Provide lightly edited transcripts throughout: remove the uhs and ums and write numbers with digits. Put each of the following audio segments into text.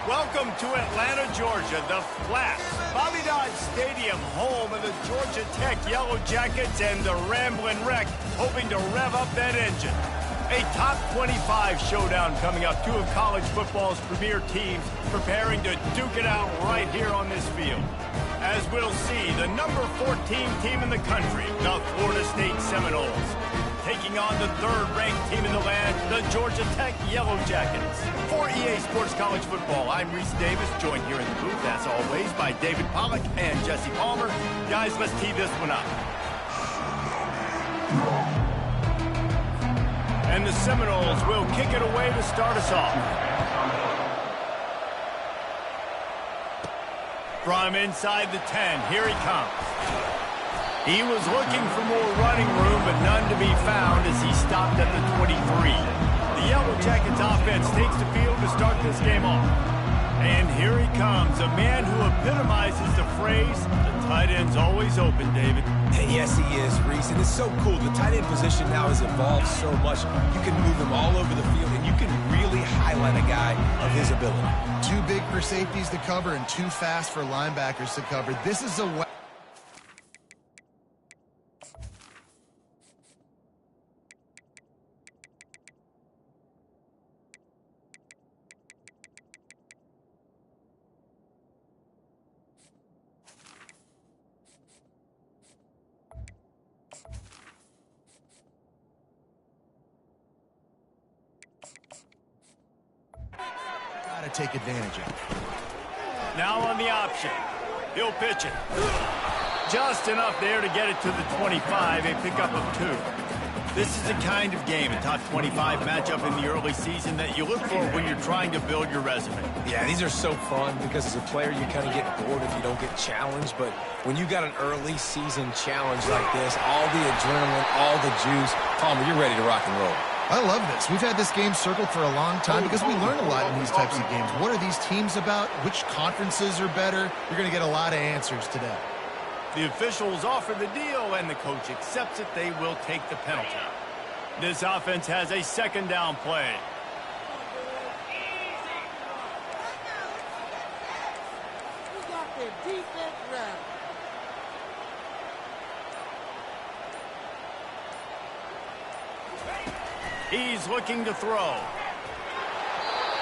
Welcome to Atlanta, Georgia, the Flats, Bobby Dodd Stadium, home of the Georgia Tech Yellow Jackets and the Ramblin' Wreck, hoping to rev up that engine. A top 25 showdown coming up, two of college football's premier teams preparing to duke it out right here on this field. As we'll see, the number 14 team in the country, the Florida State Seminoles, taking on the third-ranked team in the land, the Georgia Tech Yellow Jackets. For EA Sports College Football, I'm Reese Davis, joined here in the booth, as always, by David Pollack and Jesse Palmer. Guys, let's tee this one up. And the Seminoles will kick it away to start us off. From inside the 10, here he comes. He was looking for more running room, but none to be found as he stopped at the 23. The Yellow Jackets offense takes the field to start this game off. And here he comes, a man who epitomizes the phrase, the tight end's always open, David. Yes, he is, Reese, and it's so cool. The tight end position now has evolved so much. You can move him all over the field, and you can really highlight a guy of his ability. Too big for safeties to cover and too fast for linebackers to cover. This is a... to take advantage of. Now on the option. He'll pitch it. Just enough there to get it to the 25, a pickup of 2. This is the kind of game, a top 25 matchup in the early season that you look for when you're trying to build your resume. Yeah, these are so fun because as a player you kind of get bored if you don't get challenged, but when you got an early season challenge like this, all the adrenaline, all the juice, Palmer, you're ready to rock and roll. I love this. We've had this game circled for a long time because we learn a lot in these types of games. What are these teams about? Which conferences are better? You're going to get a lot of answers today. The officials offer the deal, and the coach accepts it. They will take the penalty. This offense has a second down play. We got the defense ready. He's looking to throw.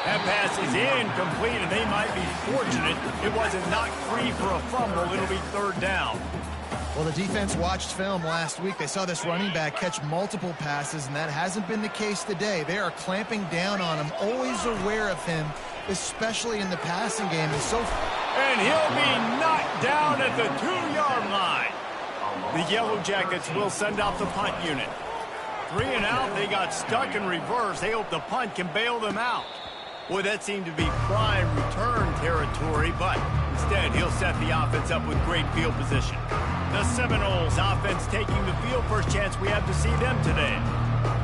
That pass is incomplete, and they might be fortunate it wasn't knocked free for a fumble. It'll be third down. Well, the defense watched film last week. They saw this running back catch multiple passes, and that hasn't been the case today. They are clamping down on him, always aware of him, especially in the passing game. And he'll be knocked down at the 2-yard line. The Yellow Jackets will send out the punt unit. 3 and out, they got stuck in reverse. They hope the punt can bail them out. Boy, that seemed to be prime return territory, but instead he'll set the offense up with great field position. The Seminoles offense taking the field, first chance we have to see them today.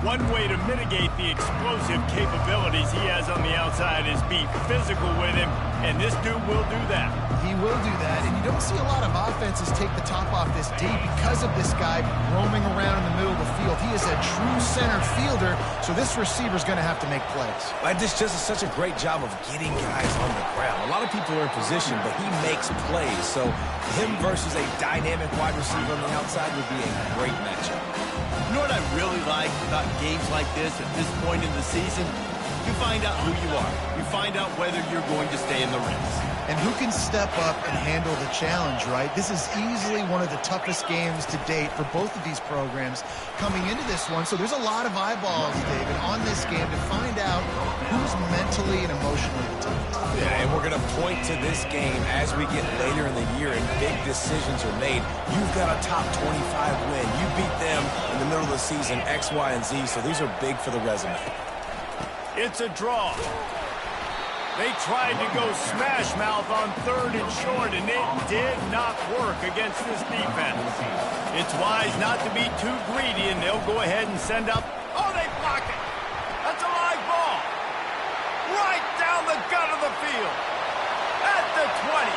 One way to mitigate the explosive capabilities he has on the outside is be physical with him, and this dude will do that. He will do that, and you don't see a lot of offenses take the top off this D because of this guy roaming around in the middle of the field. He is a true center fielder, so this receiver's going to have to make plays. This just is such a great job of getting guys on the ground. A lot of people are in position, but he makes plays, so him versus a dynamic wide receiver on the outside would be a great matchup. You know what I really like about games like this at this point in the season? You find out who you are. You find out whether you're going to stay in the race. And who can step up and handle the challenge, right? This is easily one of the toughest games to date for both of these programs coming into this one. So there's a lot of eyeballs, David, on this game to find out who's mentally and emotionally the toughest. Yeah, and we're going to point to this game as we get later in the year and big decisions are made. You've got a top 25 win. You beat them in the middle of the season, X, Y, and Z, so these are big for the resume. It's a draw. They tried to go smash mouth on 3rd and short, and it did not work against this defense. It's wise not to be too greedy, and they'll go ahead and send up. Oh, they block it. That's a live ball. Right down the gut of the field. At the 20.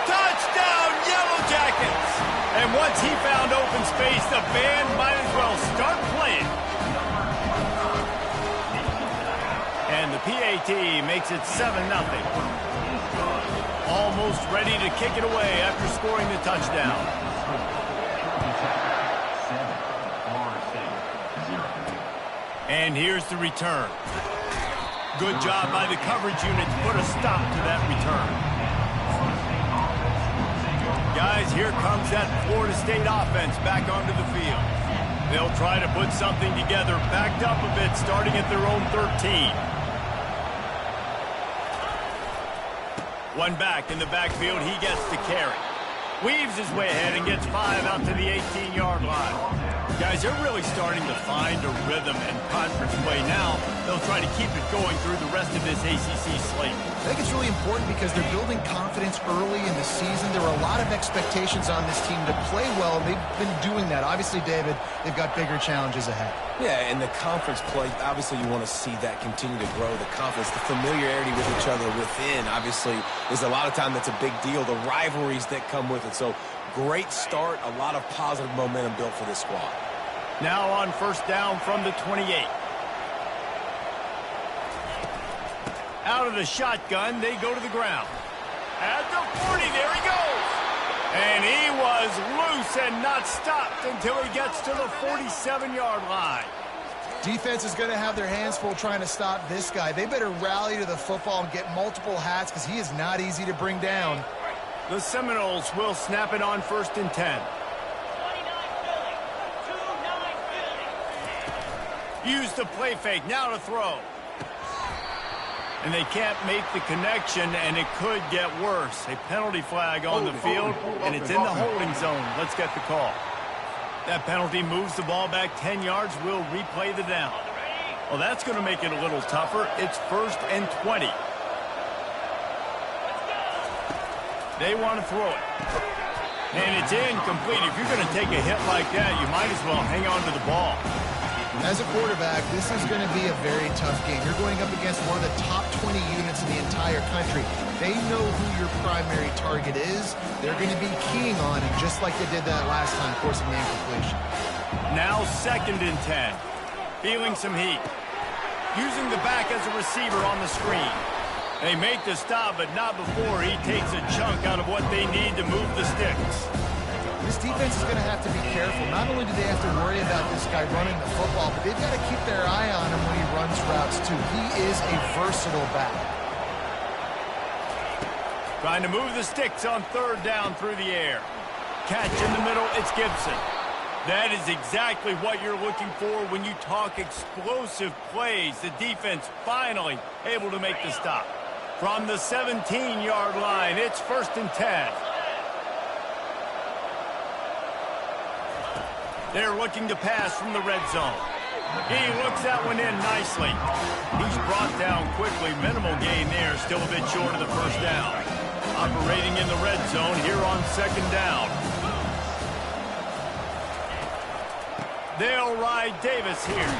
Touchdown, Yellow Jackets. And once he found open space, the band might as well start playing. And the PAT makes it 7-0. Almost ready to kick it away after scoring the touchdown. And here's the return. Good job by the coverage unit to put a stop to that return. Guys, here comes that Florida State offense back onto the field. They'll try to put something together, backed up a bit, starting at their own 13. One back in the backfield, he gets the carry. Weaves his way ahead and gets 5 out to the 18-yard line. Guys, they're really starting to find a rhythm and conference play now. They'll try to keep it going through the rest of this ACC slate. I think it's really important because they're building confidence early in the season. There were a lot of expectations on this team to play well, and they've been doing that. Obviously, David, they've got bigger challenges ahead. Yeah, and the conference play, obviously you want to see that continue to grow. The confidence, the familiarity with each other within, obviously, is a lot of time that's a big deal. The rivalries that come with it. So, great start, a lot of positive momentum built for this squad. Now on first down from the 28. Out of the shotgun, they go to the ground. At the 40, there he goes. And he was loose and not stopped until he gets to the 47-yard line. Defense is going to have their hands full trying to stop this guy. They better rally to the football and get multiple hats because he is not easy to bring down. The Seminoles will snap it on first and 10. Use the play fake, now to throw. And they can't make the connection, and it could get worse. A penalty flag on the field, and it's in the holding zone. Let's get the call. That penalty moves the ball back 10 yards. We'll replay the down. Well, that's going to make it a little tougher. It's first and 20. They want to throw it. And it's incomplete. If you're going to take a hit like that, you might as well hang on to the ball. As a quarterback, this is going to be a very tough game. You're going up against one of the top 20 units in the entire country. They know who your primary target is. They're going to be keying on it, just like they did that last time, forcing the incompletion. Now second and 10. Feeling some heat. Using the back as a receiver on the screen. They make the stop, but not before he takes a chunk out of what they need to move the sticks. This defense is going to have to be careful. Not only do they have to worry about this guy running the football, but they've got to keep their eye on him when he runs routes, too. He is a versatile back. Trying to move the sticks on third down through the air. Catch in the middle, it's Gibson. That is exactly what you're looking for when you talk explosive plays. The defense finally able to make the stop. From the 17-yard line, it's first and 10. They're looking to pass from the red zone. He looks that one in nicely. He's brought down quickly. Minimal gain there, still a bit short of the first down. Operating in the red zone here on second down. They'll ride Davis here.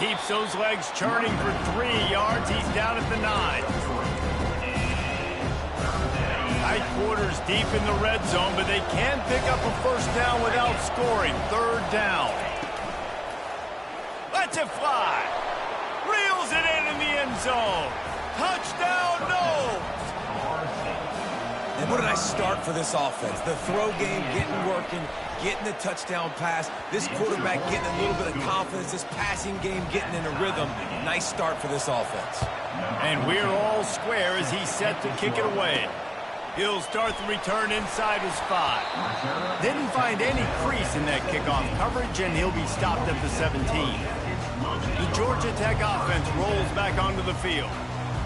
Keeps those legs churning for 3 yards. He's down at the 9. Tight quarters deep in the red zone, but they can pick up a first down without scoring. Third down. Lets it fly. Reels it in the end zone. Touchdown, no! And what a nice start for this offense. The throw game getting working, getting the touchdown pass. This quarterback getting a little bit of confidence. This passing game getting in a rhythm. Nice start for this offense. And we're all square as he's set to kick it away. He'll start the return inside his 5. Didn't find any crease in that kickoff coverage, and he'll be stopped at the 17. The Georgia Tech offense rolls back onto the field.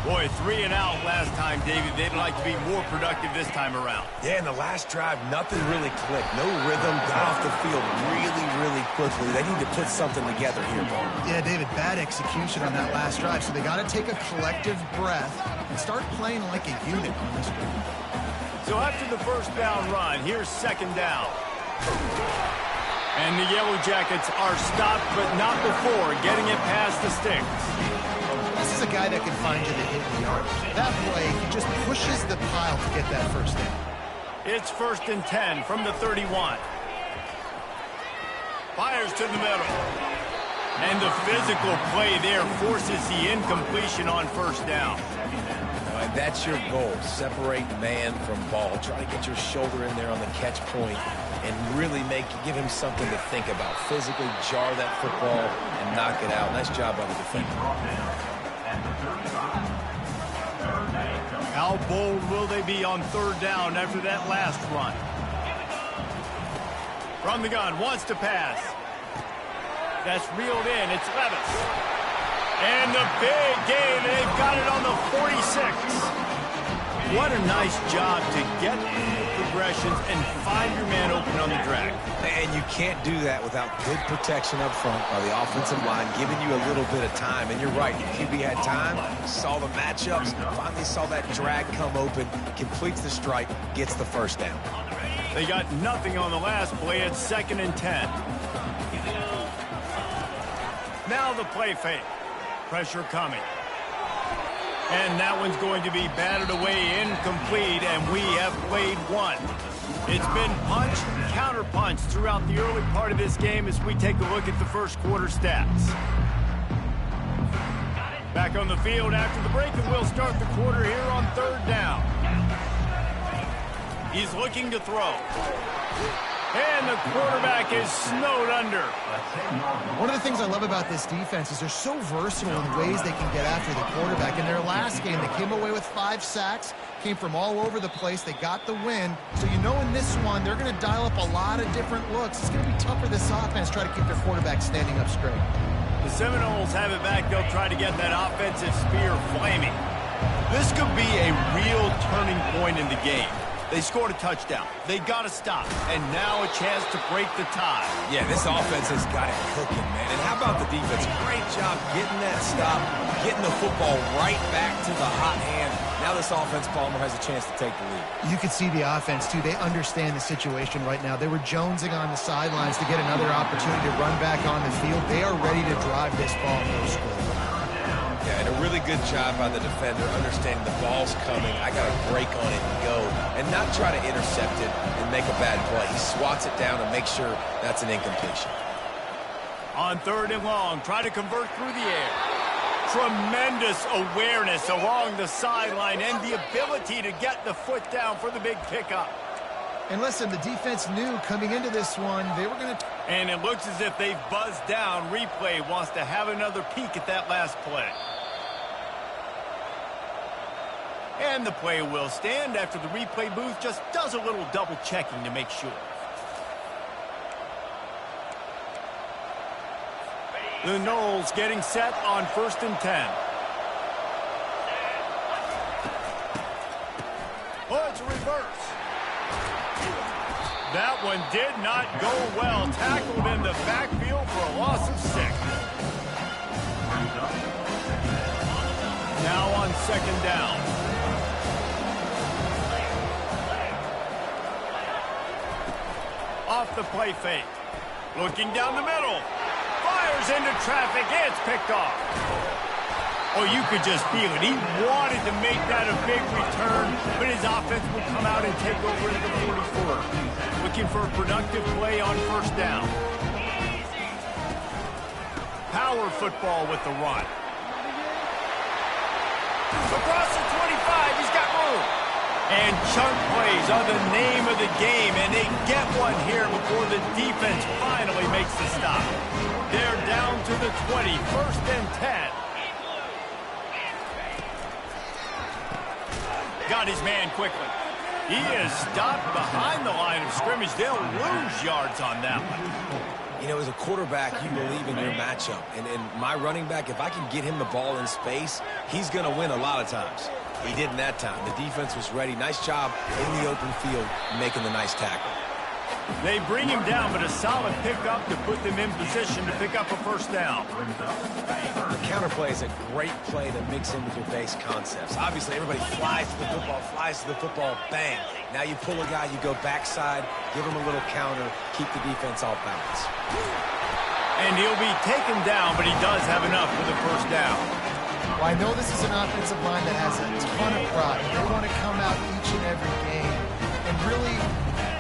Boy, 3 and out last time, David. They'd like to be more productive this time around. Yeah, in the last drive, nothing really clicked. No rhythm, got off the field really, really quickly. They need to put something together here, Bo. Yeah, David, bad execution on that last drive, so they got to take a collective breath and start playing like a unit on this one. So after the first down run, here's second down. And the Yellow Jackets are stopped, but not before getting it past the sticks. This is a guy that can find you the hidden yard. That play, he just pushes the pile to get that first down. It's first and 10 from the 31. Fires to the middle. And the physical play there forces the incompletion on first down. All right, that's your goal. Separate man from ball. Try to get your shoulder in there on the catch point and really give him something to think about. Physically jar that football and knock it out. Nice job by the defender. How bold will they be on third down after that last run? From the gun, wants to pass. That's reeled in. It's Levis. And the big gain. They've got it on the 46. What a nice job to get progressions and find your man open on the drag. And you can't do that without good protection up front by the offensive line, giving you a little bit of time. And you're right, the QB had time, saw the matchups, finally saw that drag come open, completes the strike, gets the first down. They got nothing on the last play. It's 2nd and 10. Now the play fake. Pressure coming. And that one's going to be batted away, incomplete, and we have played one. It's been punch, counter-punch throughout the early part of this game as we take a look at the first quarter stats. Back on the field after the break, and we'll start the quarter here on third down. He's looking to throw. And the quarterback is snowed under. One of the things I love about this defense is they're so versatile in ways they can get after the quarterback. In their last game, they came away with 5 sacks, came from all over the place. They got the win. So you know in this one, they're going to dial up a lot of different looks. It's going to be tough for this offense to try to keep their quarterback standing up straight. The Seminoles have it back. They'll try to get that offensive spear flaming. This could be a real turning point in the game. They scored a touchdown. They got to stop. And now a chance to break the tie. Yeah, this offense has got it cooking, man. And how about the defense? Great job getting that stop, getting the football right back to the hot hand. Now this offense, Palmer, has a chance to take the lead. You could see the offense, too. They understand the situation right now. They were jonesing on the sidelines to get another opportunity to run back on the field. They are ready to drive this ball no score. Yeah, and a really good job by the defender, understanding the ball's coming. I got to break on it and go, and not try to intercept it and make a bad play. He swats it down and makes sure that's an incompletion. On third and long, try to convert through the air. Tremendous awareness along the sideline and the ability to get the foot down for the big pickup. And listen, the defense knew coming into this one, they were going to... And it looks as if they've buzzed down. Replay wants to have another peek at that last play. And the play will stand after the replay booth just does a little double checking to make sure. The Noles getting set on 1st and 10. Oh, it's a reverse. That one did not go well. Tackled in the backfield for a loss of 6. Now on 2nd down. Off the play fake. Looking down the middle. Fires into traffic. It's picked off. Oh, you could just feel it. He wanted to make that a big return, but his offense would come out and take over into the 44. Looking for a productive play on 1st down. Power football with the run. Across the 25, he's got room. And chunk plays are the name of the game, and they get one here before the defense finally makes the stop. They're down to the 20, 1st and 10. Got his man quickly. He is stopped behind the line of scrimmage. They'll lose yards on that one. You know, as a quarterback, you believe in your matchup. And my running back, if I can get him the ball in space, he's going to win a lot of times. He didn't that time. The defense was ready. Nice job in the open field making the nice tackle. They bring him down, but a solid pickup to put them in position to pick up a 1st down. The counter play is a great play to mix in with your base concepts. Obviously, everybody flies to the football, bang. Now you pull a guy, you go backside, give him a little counter, keep the defense off balance. And he'll be taken down, but he does have enough for the 1st down. Well, I know this is an offensive line that has a ton of pride. They want to come out each and every game and really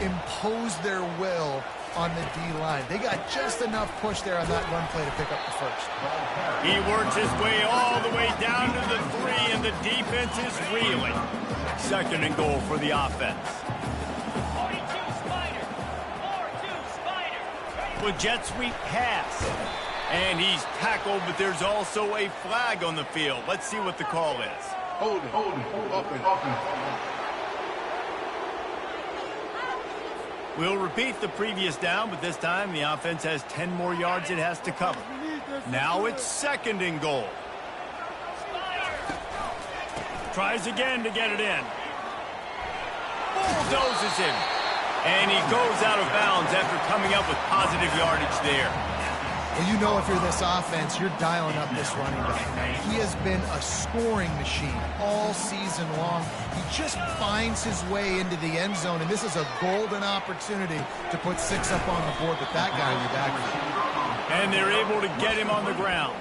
impose their will on the D-line. They got just enough push there on that run play to pick up the first. He works his way all the way down to the 3, and the defense is reeling. 2nd and goal for the offense. 42 Spider. 4-2 Spider. With jet sweep pass. And he's tackled, but there's also a flag on the field. Let's see what the call is. Hold it, open. We'll repeat the previous down, but this time the offense has 10 more yards it has to cover. Now it's 2nd and goal. Tries again to get it in. Bulldozes him. And he goes out of bounds after coming up with positive yardage there. Well, you know if you're this offense, you're dialing up this running back. He has been a scoring machine all season long. He just finds his way into the end zone, and this is a golden opportunity to put 6 up on the board with that guy in your backfield. And they're able to get him on the ground.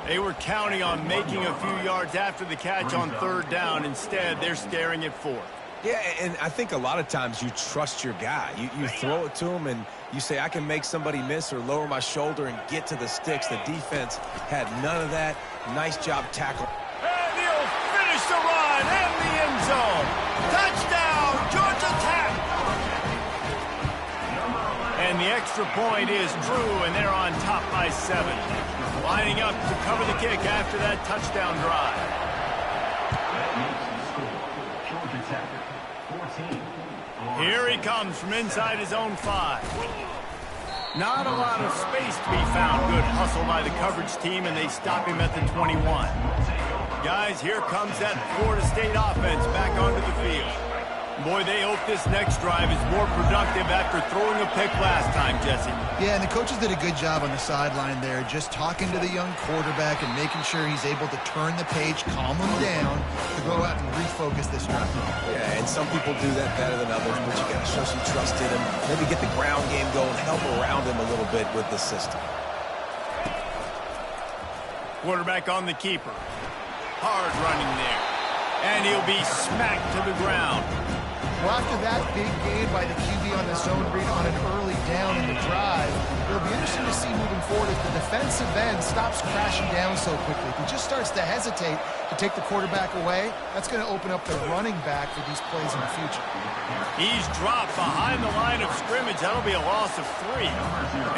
They were counting on making a few yards after the catch on 3rd down. Instead, they're staring at 4th. Yeah, and I think a lot of times you trust your guy. You throw it to him, and you say, I can make somebody miss or lower my shoulder and get to the sticks. The defense had none of that. Nice job tackle. And he'll finish the run in the end zone. Touchdown, Georgia Tech! And the extra point is true, and they're on top by 7. Lining up to cover the kick after that touchdown drive. Here he comes from inside his own 5. Not a lot of space to be found. Good hustle by the coverage team, and they stop him at the 21. Guys, here comes that Florida State offense back onto the field. Boy, they hope this next drive is more productive after throwing a pick last time, Jesse. Yeah, and the coaches did a good job on the sideline there, just talking to the young quarterback and making sure he's able to turn the page, calm him down, to go out and refocus this drive. Yeah, and some people do that better than others, but you got to show some trust in him, maybe get the ground game going, help around him a little bit with the system. Quarterback on the keeper. Hard running there. And he'll be smacked to the ground. Well, after that big gain by the QB on the zone read on an early down in the drive, it'll be interesting to see moving forward if the defensive end stops crashing down so quickly. If he just starts to hesitate to take the quarterback away, that's going to open up the running back for these plays in the future. He's dropped behind the line of scrimmage. That'll be a loss of 3.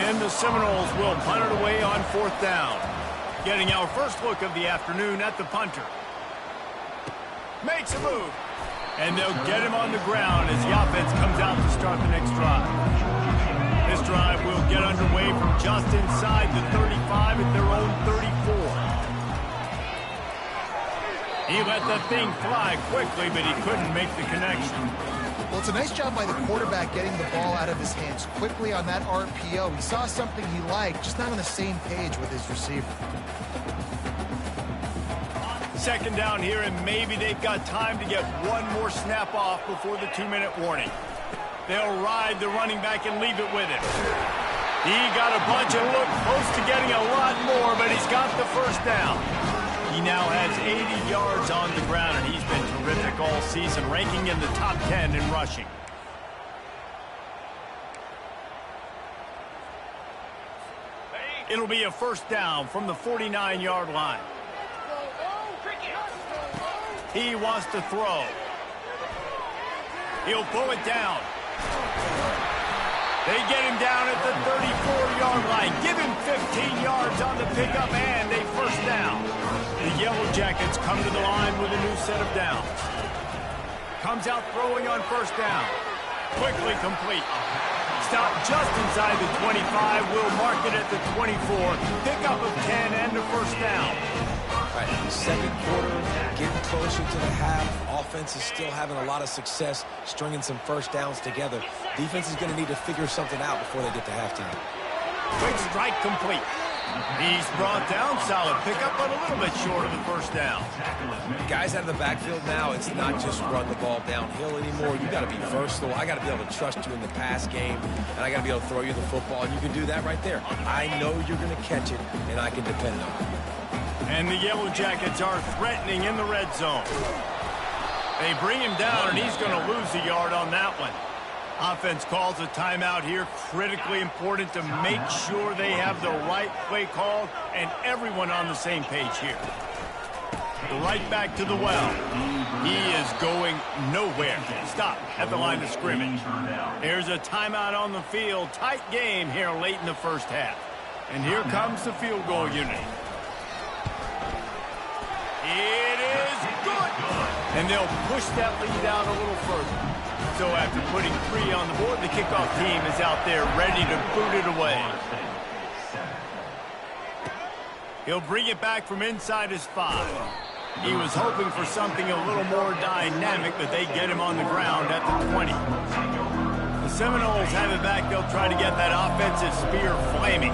And the Seminoles will punt it away on 4th down. Getting our first look of the afternoon at the punter. Makes a move. And they'll get him on the ground as the offense comes out to start the next drive. This drive will get underway from just inside the 35 at their own 34. He let the thing fly quickly, but he couldn't make the connection. Well, it's a nice job by the quarterback getting the ball out of his hands quickly on that RPO. He saw something he liked, just not on the same page with his receiver. 2nd down here, and maybe they've got time to get one more snap off before the 2-minute warning. They'll ride the running back and leave it with him. He got a bunch and looked close to getting a lot more, but he's got the 1st down. He now has 80 yards on the ground, and he's been terrific all season, ranking in the top 10 in rushing. It'll be a 1st down from the 49-yard line. He wants to throw. He'll pull it down. They get him down at the 34-yard line. Give him 15 yards on the pickup and a 1st down. The Yellow Jackets come to the line with a new set of downs. Comes out throwing on 1st down. Quickly complete. Stop just inside the 25. Will mark it at the 24. Pickup of 10 and a 1st down. Right, 2nd quarter, getting closer to the half. Offense is still having a lot of success stringing some 1st downs together. Defense is going to need to figure something out before they get to halftime. Quick strike complete. He's brought down. Solid pickup, but a little bit short of the 1st down. Guys out of the backfield now, it's not just run the ball downhill anymore. You got to be versatile. I got to be able to trust you in the pass game, and I got to be able to throw you the football, and you can do that right there. I know you're going to catch it, and I can depend on it. And the Yellow Jackets are threatening in the red zone. They bring him down, and he's going to lose a yard on that one. Offense calls a timeout here. Critically important to make sure they have the right play called and everyone on the same page here. Right back to the well. He is going nowhere. Stop at the line of scrimmage. Here's a timeout on the field. Tight game here late in the first half. And here comes the field goal unit. It is good. And they'll push that lead out a little further. So after putting 3 on the board, the kickoff team is out there ready to boot it away. He'll bring it back from inside his 5. He was hoping for something a little more dynamic, but they get him on the ground at the 20. The Seminoles have it back. They'll try to get that offensive spear flaming.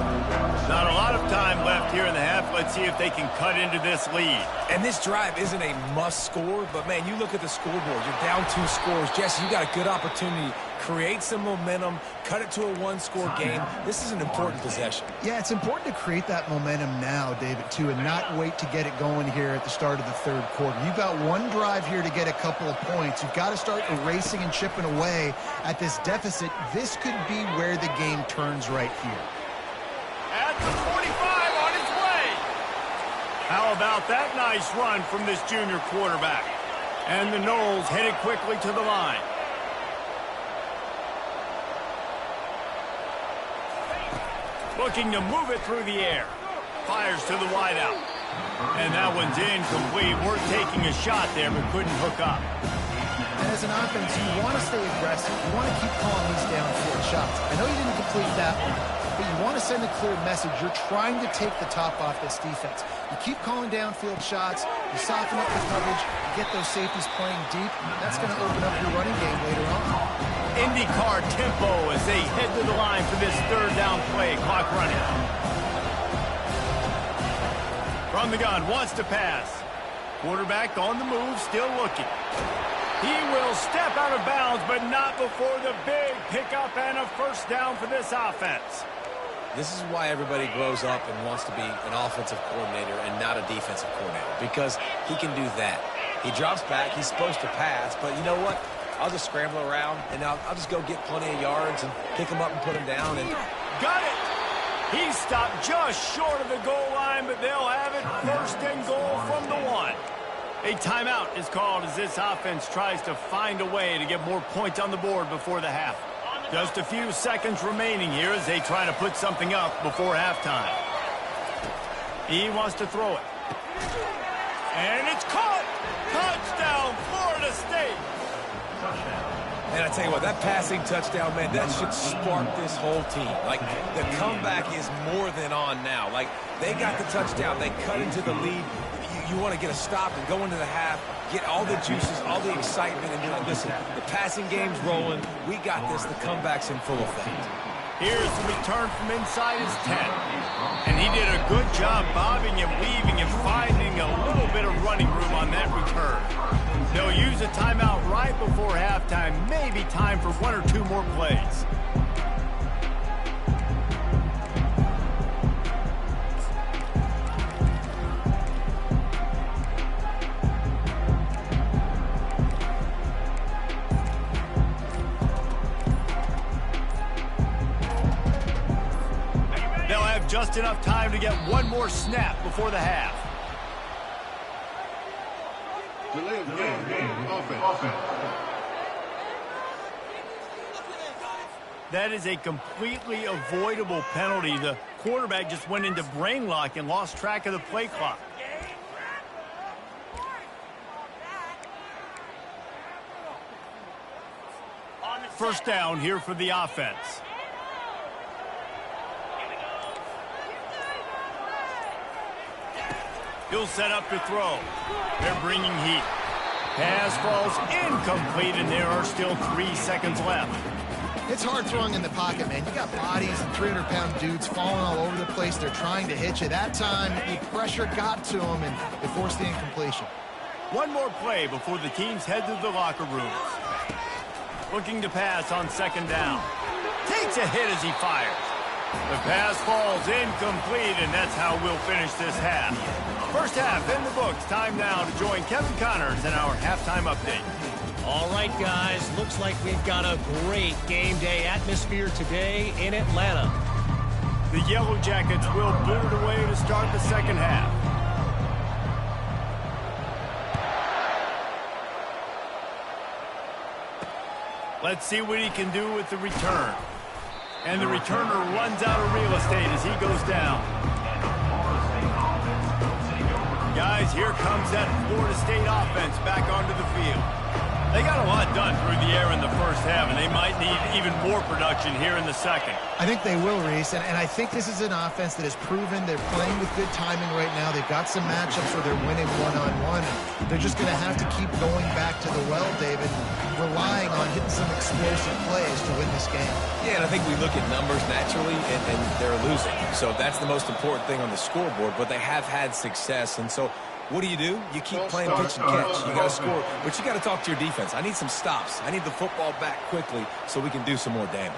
Not a lot of time left here in the half. Let's see if they can cut into this lead. And this drive isn't a must score, but, man, you look at the scoreboard. You're down 2 scores. Jesse, you got a good opportunity. Create some momentum, cut it to a 1-score game. This is an important possession. Yeah, it's important to create that momentum now, David, too, and not wait to get it going here at the start of the third quarter. You've got one drive here to get a couple of points. You've got to start erasing and chipping away at this deficit. This could be where the game turns right here. At the 45 on its way. How about that nice run from this junior quarterback? And the Noles headed quickly to the line. Looking to move it through the air. Fires to the wideout. And that one's incomplete. Worth taking a shot there, but couldn't hook up. And as an offense, you want to stay aggressive. You want to keep calling these downfield shots. I know you didn't complete that one, but you want to send a clear message. You're trying to take the top off this defense. You keep calling downfield shots. You soften up the coverage. You get those safeties playing deep. That's going to open up your running game later on. IndyCar tempo as they head to the line for this third down play. Clock running. From the gun, wants to pass. Quarterback on the move, still looking. He will step out of bounds, but not before the big pickup and a first down for this offense. This is why everybody grows up and wants to be an offensive coordinator and not a defensive coordinator, because he can do that. He drops back, he's supposed to pass, but you know what? I'll just scramble around, and I'll just go get plenty of yards and pick him up and put him down. And got it! He stopped just short of the goal line, but they'll have it first and goal from the 1. A timeout is called as this offense tries to find a way to get more points on the board before the half. Just a few seconds remaining here as they try to put something up before halftime. He wants to throw it. And it's caught! Touchdown, Florida State! And I tell you what, that passing touchdown, man, that should spark this whole team. Like, the comeback is more than on now. Like, they got the touchdown. They cut into the lead. You want to get a stop and go into the half, get all the juices, all the excitement, and be like, listen, the passing game's rolling. We got this. The comeback's in full effect. Here's the return from inside his 10. And he did a good job bobbing and weaving and finding a little bit of running room on that return. They'll use a timeout right before halftime. Maybe time for 1 or 2 more plays. They'll have just enough time to get 1 more snap before the half. Offense. That is a completely avoidable penalty. The quarterback just went into brain lock and lost track of the play clock. First down here for the offense. He'll set up to throw. They're bringing heat. Pass falls incomplete, and there are still 3 seconds left. It's hard throwing in the pocket, man. You got bodies and 300-pound dudes falling all over the place. They're trying to hit you. That time, the pressure got to them, and they forced the incompletion. 1 more play before the teams head to the locker rooms. Looking to pass on second down. Takes a hit as he fires. The pass falls incomplete, and that's how we'll finish this half. First half in the books. Time now to join Kevin Connors in our halftime update. All right, guys. Looks like we've got a great game day atmosphere today in Atlanta. The Yellow Jackets will boot it away to start the second half. Let's see what he can do with the return. And the returner runs out of real estate as he goes down. Guys, here comes that Florida State offense back onto the field. They got a lot done through the air in the first half, and they might need even more production here in the second. I think they will, Reese, and I think this is an offense that has proven they're playing with good timing right now. They've got some matchups where they're winning one-on-one. They're just going to have to keep going back to the well, David, relying on hitting some explosive plays to win this game. Yeah, and I think we look at numbers naturally, and they're losing. So that's the most important thing on the scoreboard, but they have had success, and so what do? You keep playing pitch and catch. You got to score, but you got to talk to your defense. I need some stops. I need the football back quickly so we can do some more damage.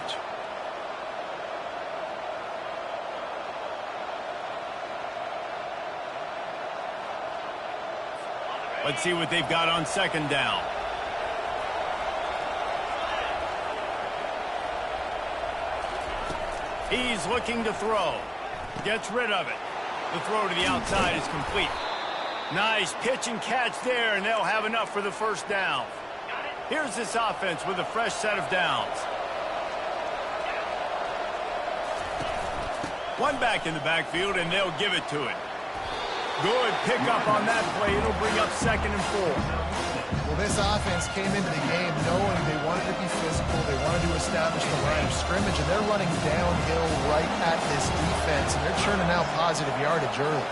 Let's see what they've got on second down. He's looking to throw. Gets rid of it. The throw to the outside is complete. Nice pitch and catch there, and they'll have enough for the first down. Here's this offense with a fresh set of downs. One back in the backfield, and they'll give it to it. Good pickup on that play. It'll bring up 2nd and 4. Well, this offense came into the game knowing they wanted to be physical. They wanted to establish the line of scrimmage, and they're running downhill right at this defense, and they're churning out positive yardage early.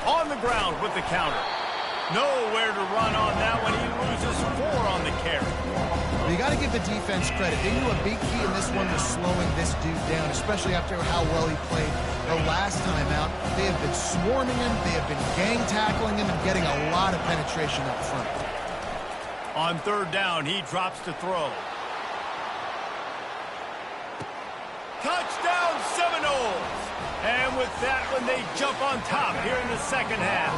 On the ground with the counter. Nowhere to run on that one. He loses 4 on the carry. Well, you got to give the defense credit. They knew a big key in this one was slowing this dude down, especially after how well he played the last time out. They have been swarming him. They have been gang tackling him and getting a lot of penetration up front. On third down, he drops to throw. Touchdown Seminoles! And with that one, they jump on top here in the second half.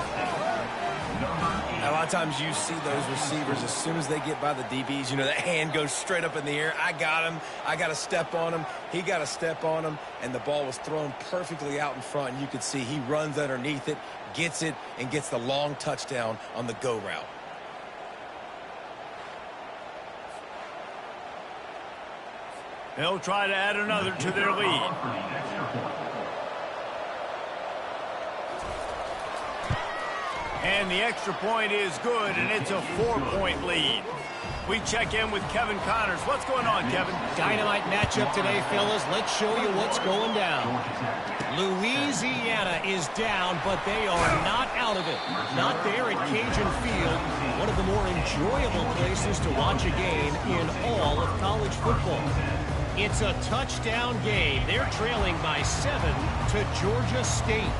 A lot of times you see those receivers, as soon as they get by the DBs, you know, that hand goes straight up in the air. I got him. I got to step on him. He got to step on him. And the ball was thrown perfectly out in front. And you could see he runs underneath it, gets it, and gets the long touchdown on the go route. They'll try to add another to their lead. And the extra point is good, and it's a 4-point lead. We check in with Kevin Connors. What's going on, Kevin? Dynamite matchup today, fellas. Let's show you what's going down. Louisiana is down, but they are not out of it. Not there at Cajun Field, one of the more enjoyable places to watch a game in all of college football. It's a touchdown game. They're trailing by 7 to Georgia State.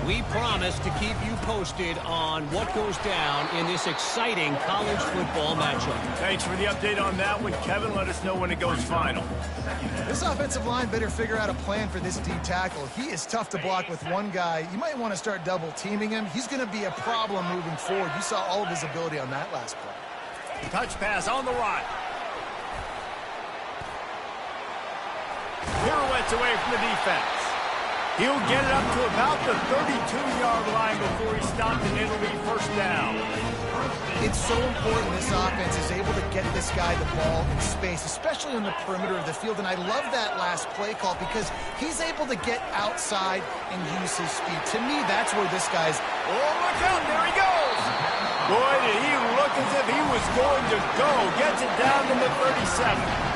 We promise to keep you posted on what goes down in this exciting college football matchup. Thanks for the update on that one, Kevin. Let us know when it goes final. This offensive line better figure out a plan for this D tackle. He is tough to block with one guy. You might want to start double teaming him. He's going to be a problem moving forward. You saw all of his ability on that last play. Touch pass on the run. Pirouettes away from the defense. He'll get it up to about the 32-yard line before he stopped, and it'll be first down. It's so important this offense is able to get this guy the ball in space, especially on the perimeter of the field. And I love that last play call because he's able to get outside and use his speed. To me, that's where this guy's... Oh, look out. There he goes. Boy, did he look as if he was going to go. Gets it down to the 37.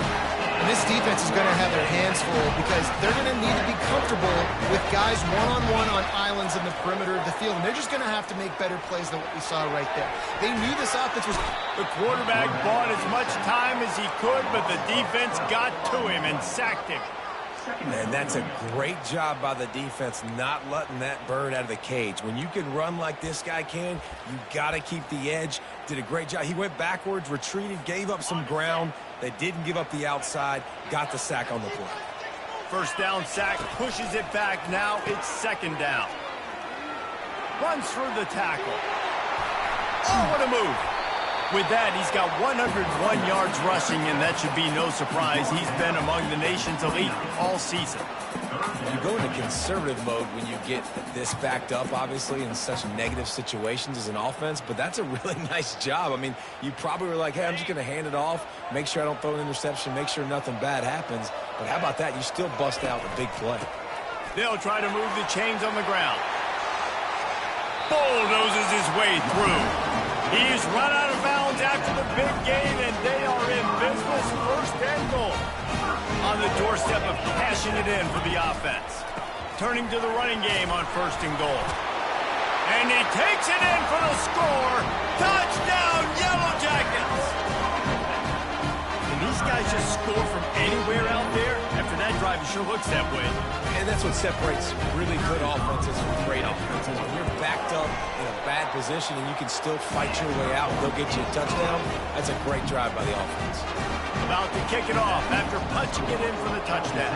And this defense is going to have their hands full because they're going to need to be comfortable with guys one-on-one on islands in the perimeter of the field. And they're just going to have to make better plays than what we saw right there. They knew this offense was... The quarterback bought as much time as he could, but the defense got to him and sacked him. And that's a great job by the defense not letting that bird out of the cage. When you can run like this guy can, you got to keep the edge. Did a great job. He went backwards, retreated, gave up some ground. They didn't give up the outside, got the sack on the play. First down sack, pushes it back. Now it's second down. Runs through the tackle. Oh, what a move. With that, he's got 101 yards rushing, and that should be no surprise. He's been among the nation's elite all season. You go into conservative mode when you get this backed up, obviously, in such negative situations as an offense, but that's a really nice job. I mean, you probably were like, hey, I'm just going to hand it off, make sure I don't throw an interception, make sure nothing bad happens. But how about that? You still bust out a big play. They'll try to move the chains on the ground. Bulldozes his way through. He's run out of bounds after the big gain, and they are in business. First and goal. On the doorstep of cashing it in for the offense. Turning to the running game on first and goal. And he takes it in for the score. Touchdown, Yellow Jackets! Can these guys just score from anywhere out there? After that drive, it sure looks that way. And that's what separates really good offenses from great offenses. When you're backed up in a bad position and you can still fight your way out and they'll get you a touchdown, that's a great drive by the offense. About to kick it off after punching it in for the touchdown.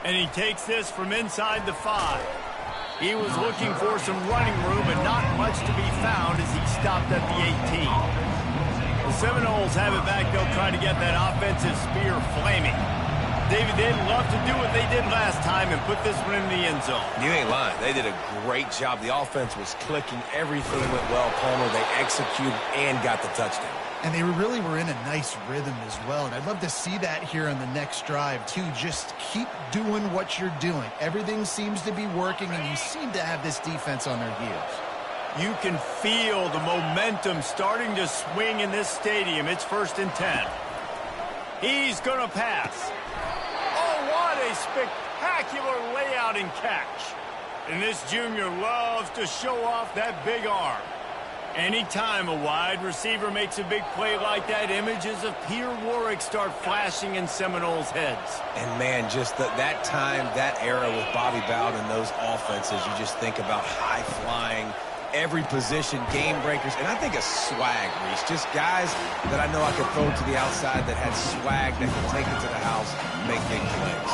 And he takes this from inside the 5. He was looking for some running room, but not much to be found as he stopped at the 18. The Seminoles have it back. They'll try to get that offensive spear flaming. David, they'd love to do what they did last time and put this one in the end zone. You ain't lying. They did a great job. The offense was clicking. Everything went well, Palmer. They executed and got the touchdown. And they really were in a nice rhythm as well. And I'd love to see that here on the next drive, too. Just keep doing what you're doing. Everything seems to be working, and you seem to have this defense on their heels. You can feel the momentum starting to swing in this stadium. It's 1st and 10. He's going to pass. Oh, what a spectacular layout and catch. And this junior loves to show off that big arm. Anytime a wide receiver makes a big play like that, images of Peter Warwick start flashing in Seminoles' heads. And, man, just that time, that era with Bobby Bowden and those offenses, you just think about high-flying, every position, game breakers, and I think a swag, Reese. Just guys that I know I could throw to the outside that had swag that could take it to the house and make big plays.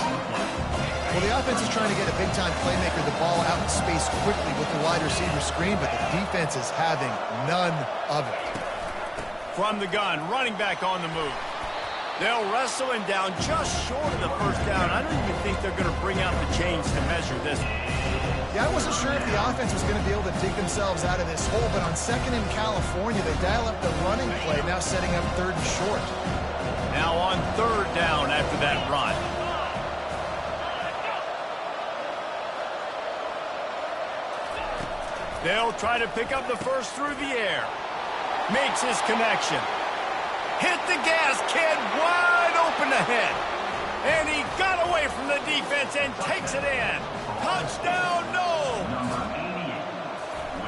Well, the offense is trying to get a big-time playmaker the ball out in space quickly with the wide receiver screen, but the defense is having none of it. From the gun, running back on the move. They'll wrestle him down just short of the first down. I don't even think they're going to bring out the chains to measure this one. Yeah, I wasn't sure if the offense was going to be able to dig themselves out of this hole, but on 2nd in California, they dial up the running play, now setting up 3rd and short. Now on 3rd down after that run. They'll try to pick up the first through the air. Makes his connection. Hit the gas, kid, wide open ahead. And he got away from the defense and takes it in. Touchdown, no!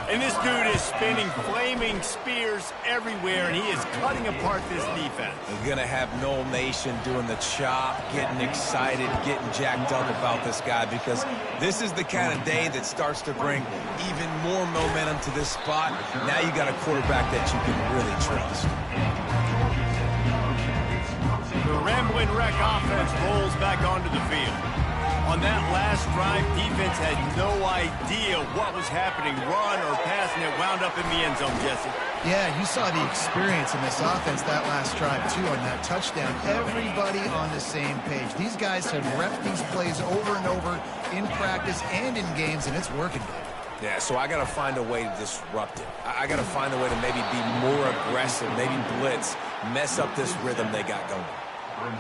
And this dude is spinning flaming spears everywhere, and he is cutting apart this defense. You're going to have Noel Nation doing the chop, getting excited, getting jacked up about this guy, because this is the kind of day that starts to bring even more momentum to this spot. Now you got a quarterback that you can really trust. The Ramblin' Wreck offense rolls back onto the field. On that last drive, defense had no idea what was happening, run or pass, and it wound up in the end zone, Jesse. Yeah, you saw the experience in this offense that last drive, too, on that touchdown. Everybody on the same page. These guys have repped these plays over and over in practice and in games, and it's working. Yeah, so I got to find a way to disrupt it. I got to find a way to maybe be more aggressive, maybe blitz, mess up this rhythm they got going.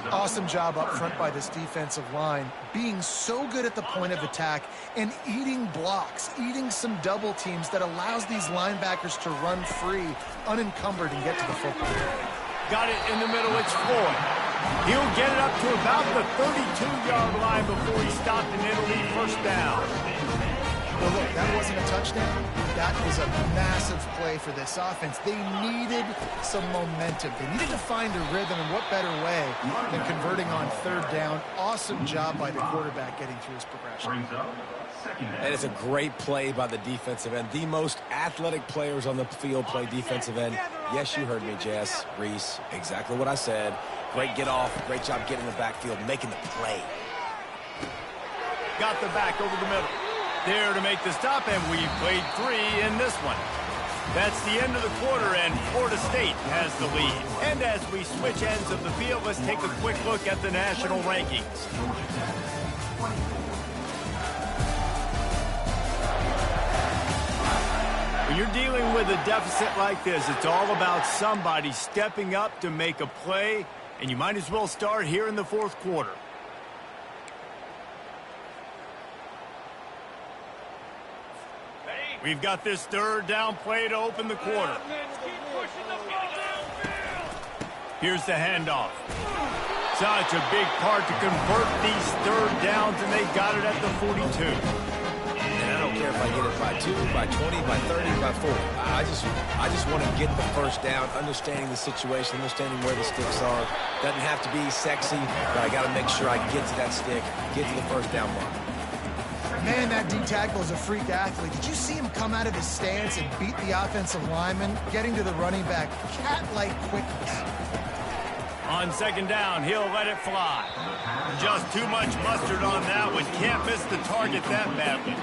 Awesome job up front by this defensive line, being so good at the point of attack and eating blocks, eating some double teams that allows these linebackers to run free, unencumbered, and get to the football. Got it in the middle, it's Floyd. He'll get it up to about the 32-yard line before he stopped, and it'll be 1st down. Well, look, that wasn't a touchdown. That was a massive play for this offense. They needed some momentum. They needed to find a rhythm, and what better way than converting on third down. Awesome job by the quarterback getting through his progression. And it's a great play by the defensive end. The most athletic players on the field play defensive end. Yes, you heard me, Jess, Reese. Exactly what I said. Great get off. Great job getting in the backfield, making the play. Got the back over the middle. There to make the stop, and we've played 3 in this one. That's the end of the quarter, and Florida State has the lead. And as we switch ends of the field, let's take a quick look at the national rankings. When you're dealing with a deficit like this, it's all about somebody stepping up to make a play, and you might as well start here in the fourth quarter. We've got this third down play to open the quarter. Here's the handoff. Such a big part to convert these third downs, and they got it at the 42. And I don't care if I get it by 2, by 20, by 30, by 40. I just want to get the first down, understanding the situation, understanding where the sticks are. Doesn't have to be sexy, but I got to make sure I get to that stick, get to the first down mark. Man, that D tackle is a freak athlete. Did you see him come out of his stance and beat the offensive lineman, getting to the running back? Cat-like quickness. On second down, he'll let it fly. Just too much mustard on that one. Can't miss the target that badly.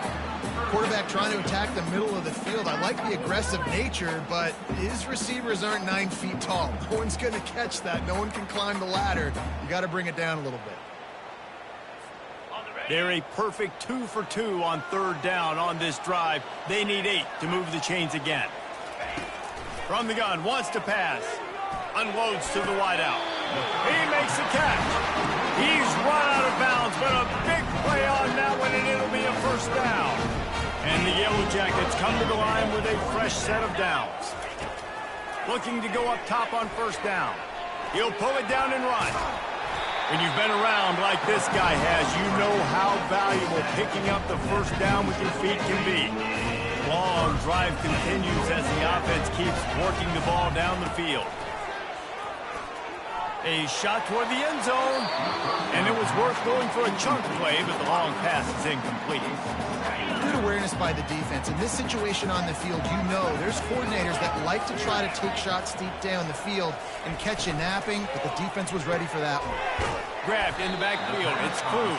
Quarterback trying to attack the middle of the field. I like the aggressive nature, but his receivers aren't 9 feet tall. No one's going to catch that. No one can climb the ladder. You got to bring it down a little bit. They're a perfect 2 for 2 on third down on this drive. They need 8 to move the chains again. From the gun, wants to pass. Unloads to the wideout. He makes the catch. He's run out of bounds, but a big play on that one, and it'll be a first down. And the Yellow Jackets come to the line with a fresh set of downs. Looking to go up top on first down. He'll pull it down and run. When you've been around like this guy has, you know how valuable picking up the first down with your feet can be. Long drive continues as the offense keeps working the ball down the field. A shot toward the end zone, and it was worth going for a chunk play, but the long pass is incomplete. Good awareness by the defense. In this situation on the field, you know there's coordinators that like to try to take shots deep down the field and catch you napping, but the defense was ready for that one. Grabbed in the backfield, it's Cruz.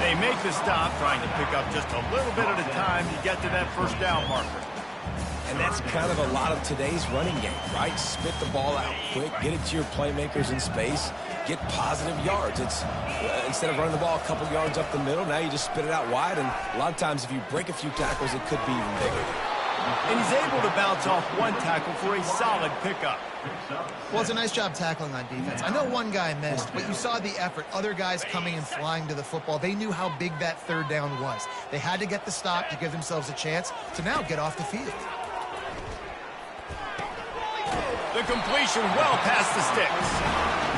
They make the stop, trying to pick up just a little bit at a time to get to that first down marker. And that's kind of a lot of today's running game, right? Spit the ball out quick, get it to your playmakers in space, get positive yards. It's instead of running the ball a couple yards up the middle, now you just spit it out wide, and a lot of times if you break a few tackles, it could be even bigger. And he's able to bounce off one tackle for a solid pickup. Well, it's a nice job tackling on defense. I know one guy missed, but you saw the effort. Other guys coming and flying to the football. They knew how big that third down was. They had to get the stop to give themselves a chance to now get off the field. The completion well past the sticks.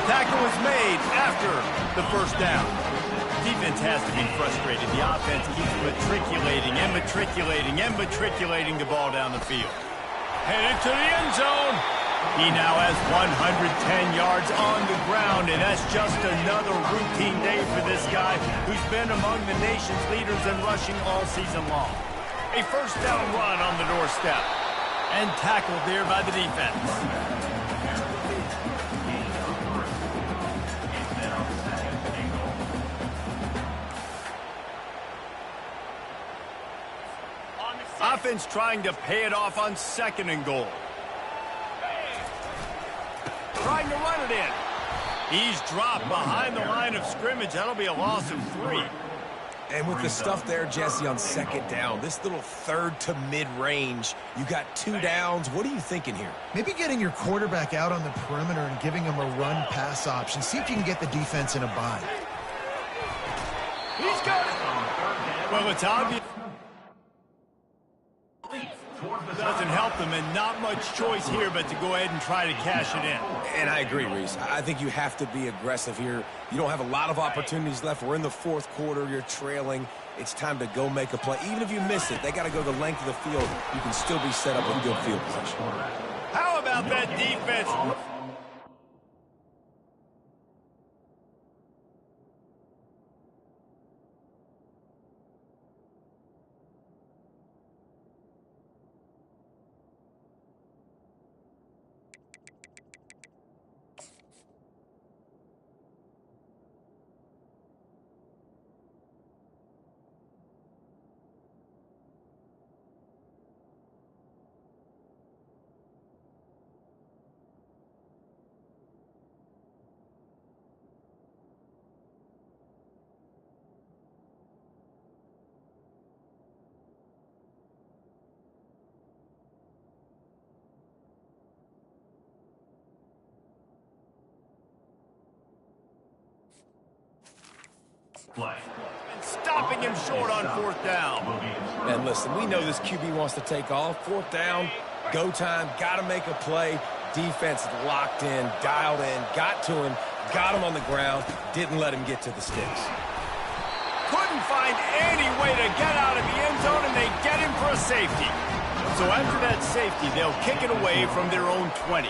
The tackle was made after the first down. Defense has to be frustrated. The offense keeps matriculating and matriculating and matriculating the ball down the field. Headed to the end zone. He now has 110 yards on the ground, and that's just another routine day for this guy who's been among the nation's leaders in rushing all season long. A first down run on the doorstep. And tackled there by the defense. Offense trying to pay it off on second and goal. Trying to run it in. He's dropped behind the line of scrimmage. That'll be a loss of 3. And with the stuff there, Jesse, on second down, this little third to mid-range, you got 2 downs. What are you thinking here? Maybe getting your quarterback out on the perimeter and giving him a run-pass option. See if you can get the defense in a bind. He's got it. Well, it's obvious. Doesn't help them, and not much choice here but to go ahead and try to cash it in. And I agree, Reese. I think you have to be aggressive here. You don't have a lot of opportunities left. We're in the fourth quarter. You're trailing. It's time to go make a play. Even if you miss it, they got to go the length of the field. You can still be set up with good field position. How about that defense? And stopping him short on fourth down. And listen, we know this QB wants to take off. Fourth down, go time, got to make a play. Defense locked in, dialed in, got to him, got him on the ground, didn't let him get to the sticks. Couldn't find any way to get out of the end zone, and they get him for a safety. So after that safety, they'll kick it away from their own 20.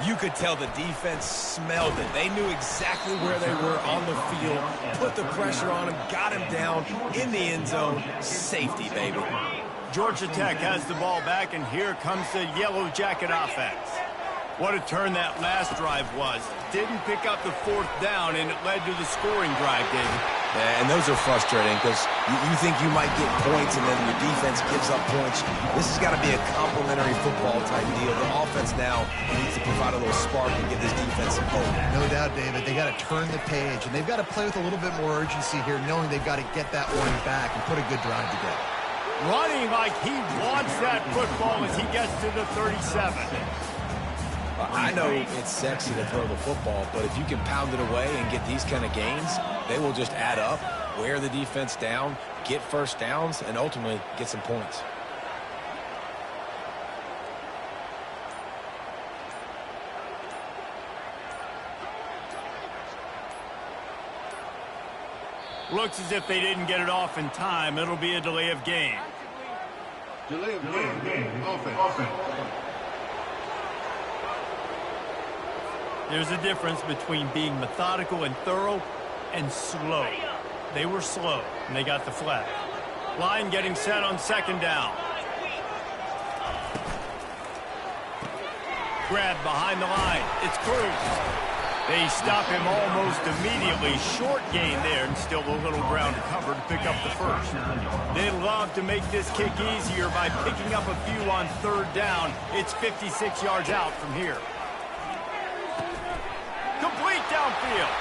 You could tell the defense smelled it. They knew exactly where they were on the field, put the pressure on him, got him down in the end zone. Safety, baby. Georgia Tech has the ball back, and here comes the Yellow Jacket offense. What a turn that last drive was. Didn't pick up the fourth down, and it led to the scoring drive, David. Yeah, and those are frustrating because you think you might get points, and then your defense gives up points. This has got to be a complementary football type deal. The offense now needs to provide a little spark and give this defense some hope. No doubt, David. They got to turn the page, and they've got to play with a little bit more urgency here, knowing they've got to get that one back and put a good drive together. Running like he wants that football as he gets to the 37. I know it's sexy to throw the football, but if you can pound it away and get these kind of gains, they will just add up, wear the defense down, get first downs, and ultimately get some points. Looks as if they didn't get it off in time. It'll be a delay of game. Delay of game. Offense. There's a difference between being methodical and thorough and slow. They were slow, and they got the flag. Line getting set on second down. Grab behind the line. It's Cruz. They stop him almost immediately. Short gain there, and still a little ground to cover to pick up the first. They'd love to make this kick easier by picking up a few on third down. It's 56 yards out from here. Complete downfield.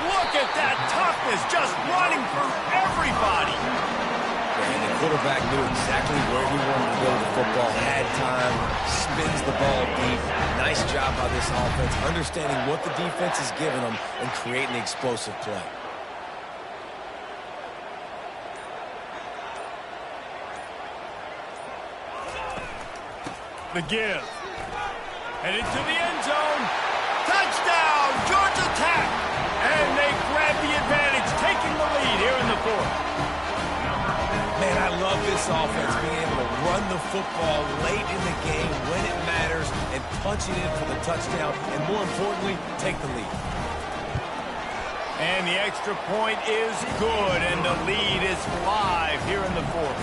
Look at that toughness, just running through everybody. And the quarterback knew exactly where he wanted to go with the football, had time, spins the ball deep. Nice job by this offense, understanding what the defense is giving them and creating the explosive play. The give. Headed to the end zone. Touchdown, Georgia Tech! And they grab the advantage, taking the lead here in the fourth. Man, I love this offense being able to run the football late in the game when it matters and punch it in for the touchdown and, more importantly, take the lead. And the extra point is good, and the lead is 5 here in the fourth.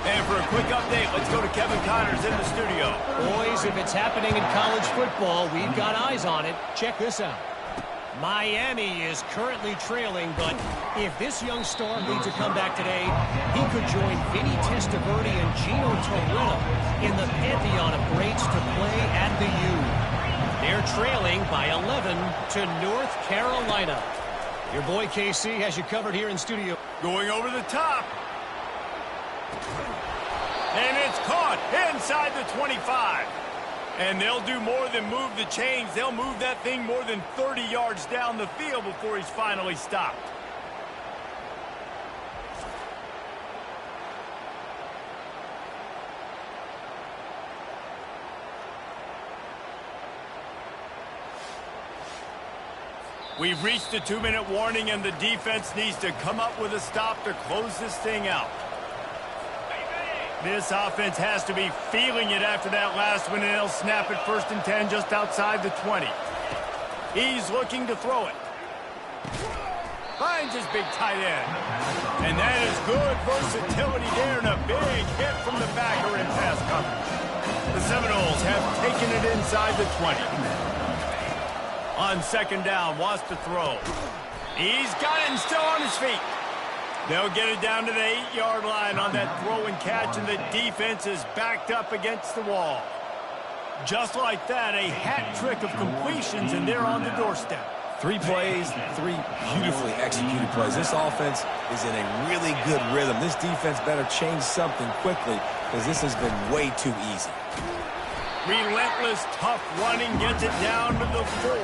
And for a quick update, let's go to Kevin Connors in the studio. Boys, if it's happening in college football, we've got eyes on it. Check this out. Miami is currently trailing, but if this young star leads a comeback today, he could join Vinny Testaverde and Gino Torretta in the pantheon of greats to play at the U. They're trailing by 11 to North Carolina. Your boy KC has you covered here in studio. Going over the top. And it's caught inside the 25. And they'll do more than move the chains. They'll move that thing more than 30 yards down the field before he's finally stopped. We've reached the 2-minute warning, and the defense needs to come up with a stop to close this thing out. This offense has to be feeling it after that last one, and they'll snap it 1st and 10 just outside the 20. He's looking to throw it. Finds his big tight end. And that is good versatility there, and a big hit from the backer in pass coverage. The Seminoles have taken it inside the 20. On 2nd down, wants to throw. He's got it and still on his feet. They'll get it down to the 8-yard line on that throw and catch, and the defense is backed up against the wall. Just like that, a hat trick of completions, and they're on the doorstep. 3 plays, 3 beautifully executed plays. This offense is in a really good rhythm. This defense better change something quickly because this has been way too easy. Relentless, tough running gets it down to the 4.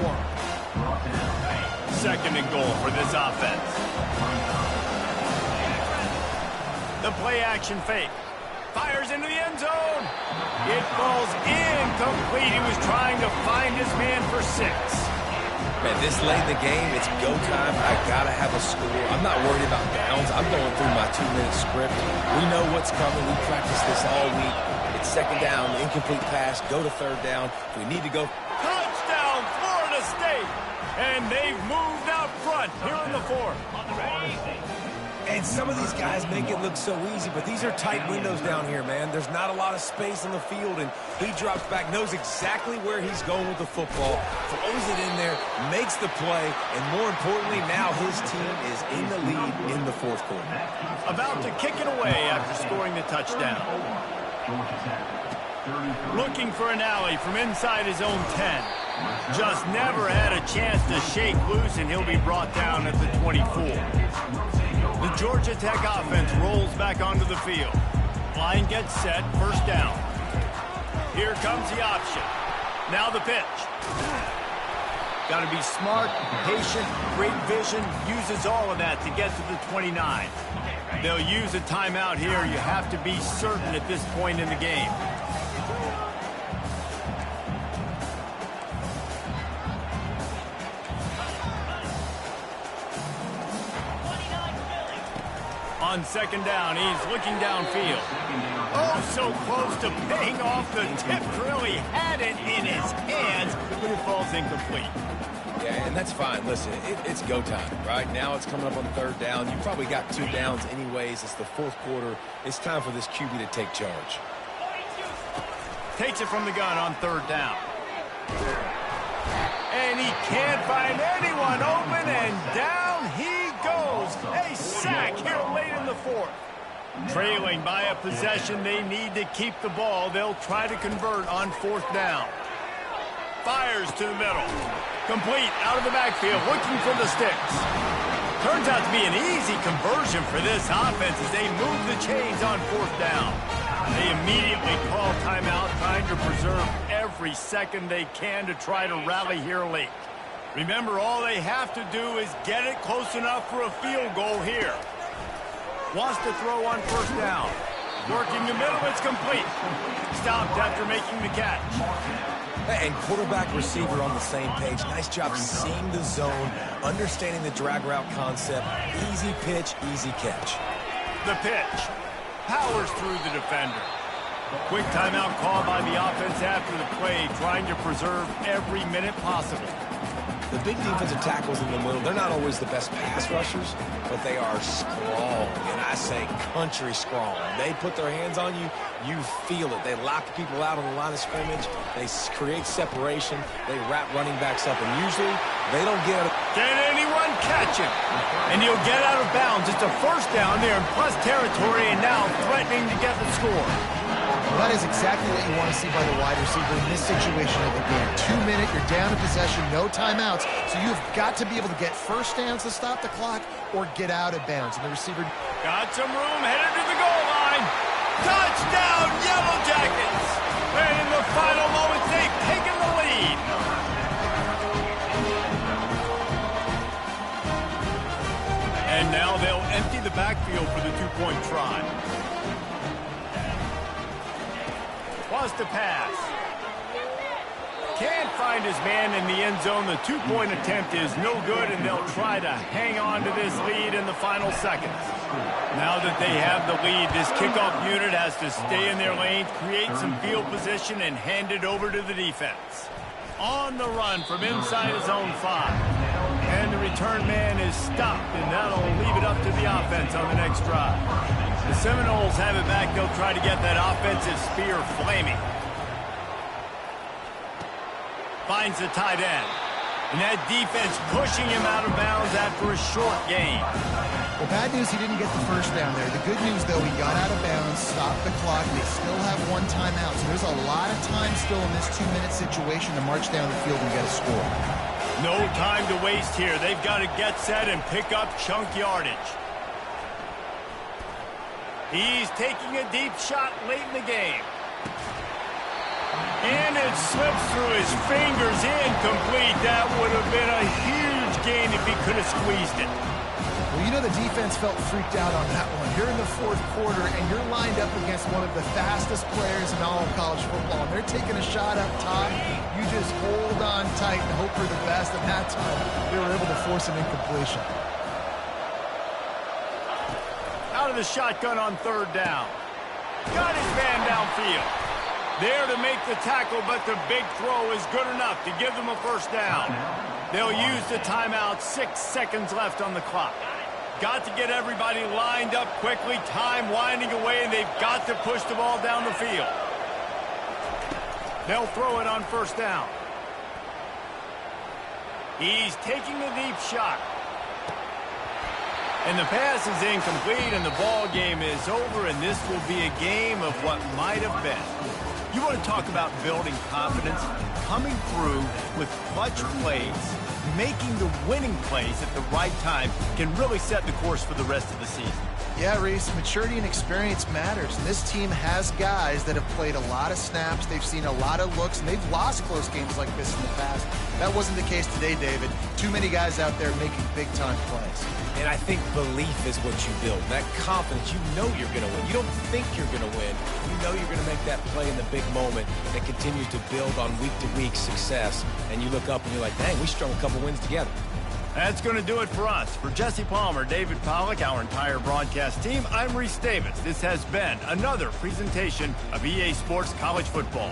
2nd and goal for this offense. The play-action fake. Fires into the end zone. It falls incomplete. He was trying to find his man for 6. Man, this late in the game, it's go time. I got to have a score. I'm not worried about downs. I'm going through my 2-minute script. We know what's coming. We practiced this all week. It's 2nd down, incomplete pass, go to 3rd down. We need to go. Touchdown, Florida State. And they've moved out front here in the 4th. And some of these guys make it look so easy, but these are tight windows down here, man. There's not a lot of space on the field, and he drops back, knows exactly where he's going with the football, throws it in there, makes the play, and more importantly, now his team is in the lead in the 4th quarter. About to kick it away after scoring the touchdown. Looking for an alley from inside his own 10. Just never had a chance to shake loose, and he'll be brought down at the 24. The Georgia Tech offense rolls back onto the field. Line gets set, 1st down. Here comes the option. Now the pitch. Got to be smart, patient, great vision, uses all of that to get to the 29. They'll use a timeout here. You have to be certain at this point in the game. On 2nd down, he's looking downfield. Oh, so close to paying off the tip drill. He had it in his hands, but it falls incomplete. Yeah, and that's fine. Listen, it's go time, right? Now it's coming up on 3rd down. You probably got 2 downs anyways. It's the 4th quarter. It's time for this QB to take charge. Takes it from the gun on 3rd down. And he can't find anyone open, and down he goes. A sack here late in the 4th. Trailing by a possession, they need to keep the ball. They'll try to convert on 4th down. Fires to the middle. Complete out of the backfield, looking for the sticks. Turns out to be an easy conversion for this offense as they move the chains on 4th down. They immediately call timeout, trying to preserve every second they can to try to rally here late. Remember, all they have to do is get it close enough for a field goal here. Wants to throw on 1st down. Working the middle, it's complete. Stopped after making the catch. And quarterback receiver on the same page. Nice job seeing the zone, understanding the drag route concept. Easy pitch, easy catch. The pitch. Powers through the defender. Quick timeout call by the offense after the play, trying to preserve every minute possible. The big defensive tackles in the middle, they're not always the best pass rushers, but they are strong, and I say country strong. They put their hands on you, you feel it. They lock people out on the line of scrimmage. They create separation. They wrap running backs up, and usually they don't get it. Can anyone catch him? And he'll get out of bounds. It's a 1st down there in plus territory, and now threatening to get the score. Well, that is exactly what you want to see by the wide receiver in this situation of the game. 2 minute, you're down in possession, no timeouts. So you've got to be able to get 1st downs to stop the clock or get out of bounds. And the receiver got some room, headed to the goal line. Touchdown, Yellow Jackets! And in the final moments, they've taken the lead. And now they'll empty the backfield for the 2-point try. Was to pass. can't find his man in the end zone. The two-point attempt is no good, and they'll try to hang on to this lead in the final seconds. Now that they have the lead, this kickoff unit has to stay in their lane, create some field position, and hand it over to the defense. On the run from inside his own 5. And the return man is stopped, and that'll leave it up to the offense on the next drive. The Seminoles have it back. They'll try to get that offensive spear flaming. Finds the tight end. And that defense pushing him out of bounds after a short gain. Well, bad news, he didn't get the first down there. The good news, though, he got out of bounds, stopped the clock. They still have one timeout, so there's a lot of time still in this 2-minute situation to march down the field and get a score. No time to waste here. They've got to get set and pick up chunk yardage. He's taking a deep shot late in the game. And it slips through his fingers, incomplete. That would have been a huge gain if he could have squeezed it. Well, you know the defense felt freaked out on that one. You're in the fourth quarter, and you're lined up against one of the fastest players in all of college football. And they're taking a shot up top. You just hold on tight and hope for the best. And that time, they were able to force an incompletion. Out of the shotgun on third down. Got his man downfield. There to make the tackle, but the big throw is good enough to give them a first down. They'll use the timeout. 6 seconds left on the clock. Got to get everybody lined up quickly. Time winding away, and they've got to push the ball down the field. They'll throw it on first down. He's taking a deep shot. And the pass is incomplete, and the ball game is over, and this will be a game of what might have been. You want to talk about building confidence? Coming through with clutch plays, making the winning plays at the right time can really set the course for the rest of the season. Yeah, Reese, maturity and experience matters. And this team has guys that have played a lot of snaps. They've seen a lot of looks, and they've lost close games like this in the past. That wasn't the case today, David. Too many guys out there making big-time plays. And I think belief is what you build. That confidence, you know you're going to win. You don't think you're going to win. You know you're going to make that play in the big moment that continues to build on week-to-week success. And you look up and you're like, dang, we strung a couple wins together. That's going to do it for us. For Jesse Palmer, David Pollack, our entire broadcast team, I'm Reese Davis. This has been another presentation of EA Sports College Football.